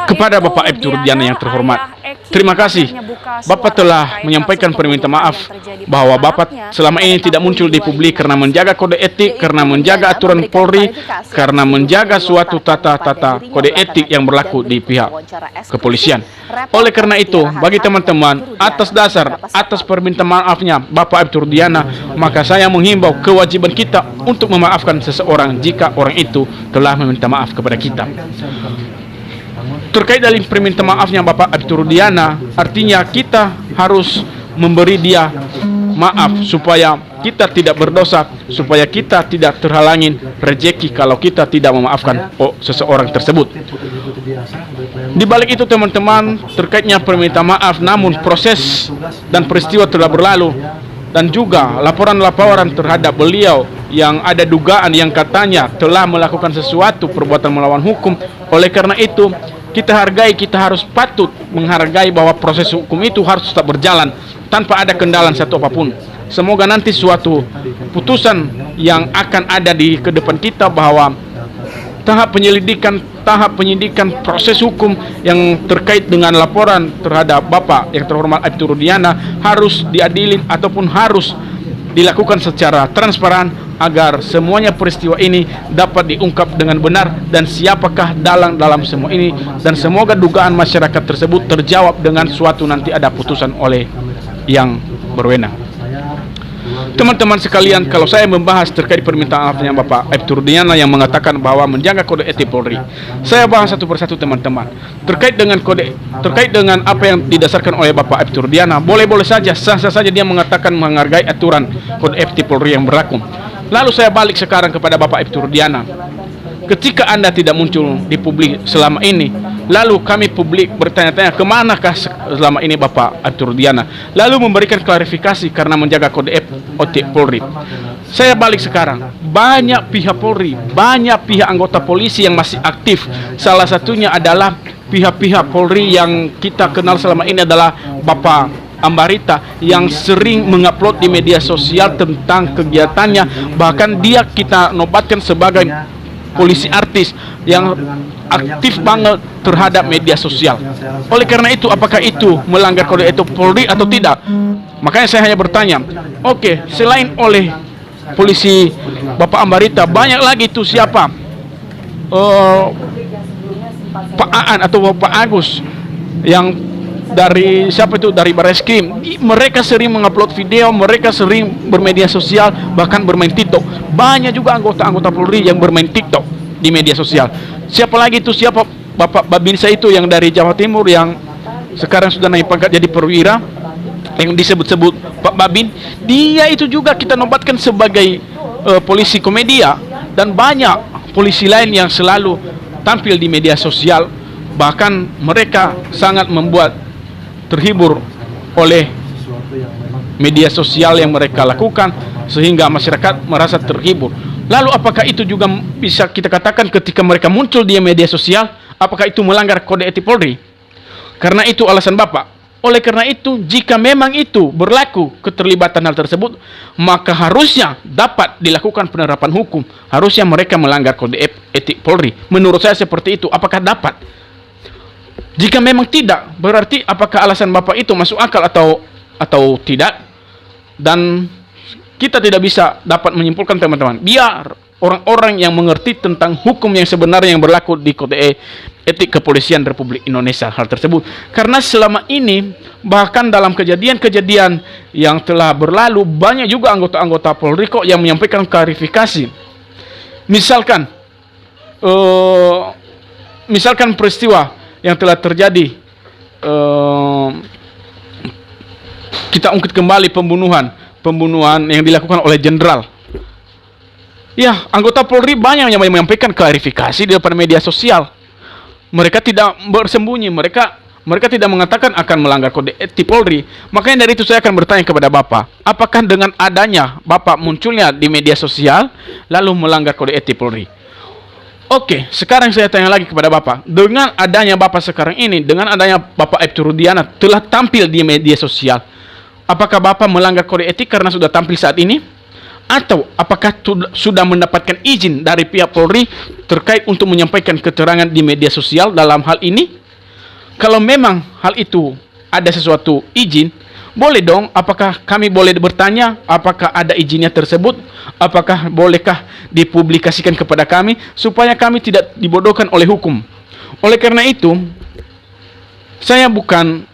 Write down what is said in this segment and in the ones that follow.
Kepada Bapak Aibtu Rudiana yang terhormat, terima kasih Bapak telah menyampaikan permintaan maaf bahwa Bapak selama ini tidak muncul di publik karena menjaga kode etik, karena menjaga aturan Polri, karena menjaga suatu tata kode etik yang berlaku di pihak kepolisian. Oleh karena itu, bagi teman-teman, atas permintaan maafnya Bapak Aibtu Rudiana, maka saya menghimbau kewajiban kita untuk memaafkan seseorang jika orang itu telah meminta maaf kepada kita. Terkait dari permintaan maafnya Bapak Aibtu Rudiana, artinya kita harus memberi dia maaf supaya kita tidak berdosa, supaya kita tidak terhalangin rezeki kalau kita tidak memaafkan seseorang tersebut. Di balik itu teman-teman, terkaitnya permintaan maaf, namun proses dan peristiwa telah berlalu, dan juga laporan-laporan terhadap beliau yang ada dugaan yang katanya telah melakukan sesuatu perbuatan melawan hukum. Oleh karena itu, kita harus patut menghargai bahwa proses hukum itu harus tetap berjalan tanpa ada kendala satu apapun. Semoga nanti suatu putusan yang akan ada di ke depan kita bahwa tahap penyidikan proses hukum yang terkait dengan laporan terhadap Bapak yang terhormat Aibtu Rudiana harus diadilin ataupun harus dilakukan secara transparan agar semuanya peristiwa ini dapat diungkap dengan benar dan siapakah dalam semua ini, dan semoga dugaan masyarakat tersebut terjawab dengan suatu nanti ada putusan oleh yang berwenang. Teman-teman sekalian, kalau saya membahas terkait permintaan maafnya Bapak Aibtu Rudiana yang mengatakan bahwa menjaga kode etik Polri, saya bahas satu persatu teman-teman. Terkait dengan apa yang didasarkan oleh Bapak Aibtu Rudiana, boleh-boleh saja, sah-sah saja dia mengatakan menghargai aturan kode etik Polri yang berlaku. Lalu saya balik sekarang kepada Bapak Aibtu Rudiana. Ketika Anda tidak muncul di publik selama ini, lalu kami publik bertanya-tanya kemanakah selama ini Bapak Aibtu Rudiana, lalu memberikan klarifikasi karena menjaga kode etik Polri. Saya balik sekarang, banyak pihak Polri, banyak pihak anggota polisi yang masih aktif. Salah satunya adalah pihak-pihak Polri yang kita kenal selama ini adalah Bapak Ambarita yang sering mengupload di media sosial tentang kegiatannya. Bahkan dia kita nobatkan sebagai polisi artis yang aktif banget terhadap media sosial. Oleh karena itu, apakah itu melanggar kode etik Polri atau tidak? Makanya saya hanya bertanya, oke, selain oleh polisi Bapak Ambarita, banyak lagi itu siapa? Pak Aan atau Pak Agus yang dari dari Bareskrim. Mereka sering mengupload video, mereka sering bermedia sosial, bahkan bermain TikTok. Banyak juga anggota-anggota Polri yang bermain TikTok di media sosial. Siapa lagi itu? Siapa Bapak Babinsa itu yang dari Jawa Timur yang sekarang sudah naik pangkat jadi perwira, yang disebut-sebut Pak Babin. Dia itu juga kita nobatkan sebagai polisi komedia, dan banyak polisi lain yang selalu tampil di media sosial. Bahkan mereka sangat membuat terhibur oleh media sosial yang mereka lakukan sehingga masyarakat merasa terhibur. Lalu apakah itu juga bisa kita katakan ketika mereka muncul di media sosial, apakah itu melanggar kode etik Polri? Karena itu alasan Bapak. Oleh karena itu, jika memang itu berlaku keterlibatan hal tersebut, maka harusnya dapat dilakukan penerapan hukum. Harusnya mereka melanggar kode etik Polri. Menurut saya seperti itu. Apakah dapat? Jika memang tidak, berarti apakah alasan Bapak itu masuk akal atau tidak? Dan kita tidak bisa dapat menyimpulkan teman-teman. Biar orang-orang yang mengerti tentang hukum yang sebenarnya yang berlaku di kode etik kepolisian Republik Indonesia hal tersebut. Karena selama ini bahkan dalam kejadian-kejadian yang telah berlalu, banyak juga anggota-anggota Polri kok yang menyampaikan klarifikasi. Misalkan peristiwa yang telah terjadi, kita ungkit kembali pembunuhan yang dilakukan oleh jenderal. Ya, anggota Polri banyak yang menyampaikan klarifikasi di depan media sosial. Mereka tidak bersembunyi, mereka tidak mengatakan akan melanggar kode etik Polri. Makanya dari itu saya akan bertanya kepada Bapak, apakah dengan adanya Bapak munculnya di media sosial lalu melanggar kode etik Polri? Oke, sekarang saya tanya lagi kepada Bapak. Dengan adanya Bapak sekarang ini, dengan adanya Bapak Aibtu Rudiana telah tampil di media sosial, apakah Bapak melanggar kode etik karena sudah tampil saat ini? atau apakah sudah mendapatkan izin dari pihak Polri terkait untuk menyampaikan keterangan di media sosial dalam hal ini? Kalau memang hal itu ada sesuatu izin, boleh dong, apakah kami boleh bertanya apakah ada izinnya tersebut? Apakah bolehkah dipublikasikan kepada kami supaya kami tidak dibodohkan oleh hukum? Oleh karena itu, saya bukan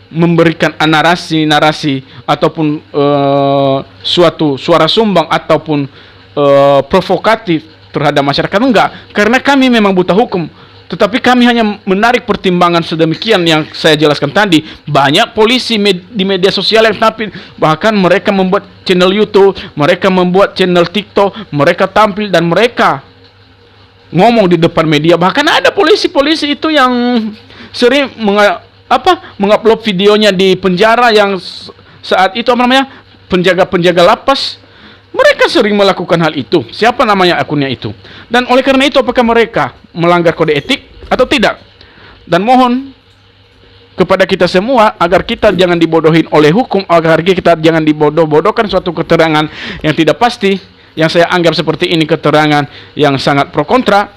memberikan narasi ataupun suatu suara sumbang ataupun provokatif terhadap masyarakat, enggak, karena kami memang buta hukum. Tetapi kami hanya menarik pertimbangan sedemikian yang saya jelaskan tadi. Banyak polisi di media sosial yang tampil, bahkan mereka membuat channel YouTube, mereka membuat channel TikTok, mereka tampil dan mereka ngomong di depan media. Bahkan ada polisi-polisi itu yang sering mengupload videonya di penjara, yang saat itu penjaga-penjaga lapas. Mereka sering melakukan hal itu. Siapa namanya akunnya itu? Dan oleh karena itu, apakah mereka melanggar kode etik atau tidak? Dan mohon kepada kita semua agar kita jangan dibodohin oleh hukum, agar kita jangan dibodoh-bodohkan suatu keterangan yang tidak pasti, yang saya anggap seperti ini keterangan yang sangat pro kontra.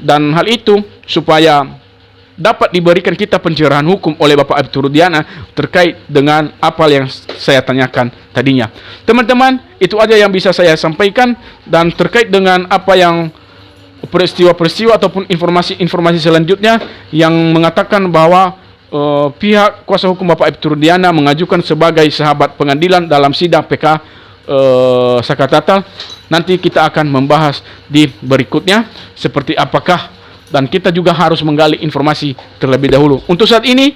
Dan hal itu supaya dapat diberikan kita pencerahan hukum oleh Bapak Aibtu Rudiana terkait dengan apa yang saya tanyakan tadinya. Teman-teman, itu aja yang bisa saya sampaikan. Dan terkait dengan apa yang peristiwa-peristiwa ataupun informasi-informasi selanjutnya yang mengatakan bahwa pihak kuasa hukum Bapak Aibtu Rudiana mengajukan sebagai sahabat pengadilan dalam sidang PK Sakatatal, nanti kita akan membahas di berikutnya seperti apakah, dan kita juga harus menggali informasi terlebih dahulu. Untuk saat ini,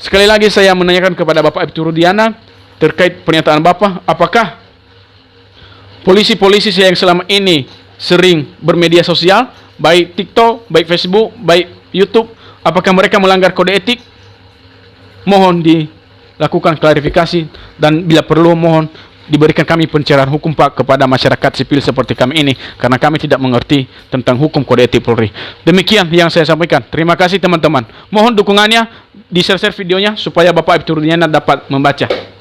sekali lagi saya menanyakan kepada Bapak Aibtu Rudiana terkait pernyataan Bapak, apakah polisi-polisi yang selama ini sering bermedia sosial, baik TikTok, baik Facebook, baik YouTube, apakah mereka melanggar kode etik? Mohon dilakukan klarifikasi, dan bila perlu mohon diberikan kami pencerahan hukum Pak kepada masyarakat sipil seperti kami ini, karena kami tidak mengerti tentang hukum kode etik Polri. Demikian yang saya sampaikan. Terima kasih teman-teman. Mohon dukungannya, di share videonya supaya Bapak Aibtu Rudiana dapat membaca.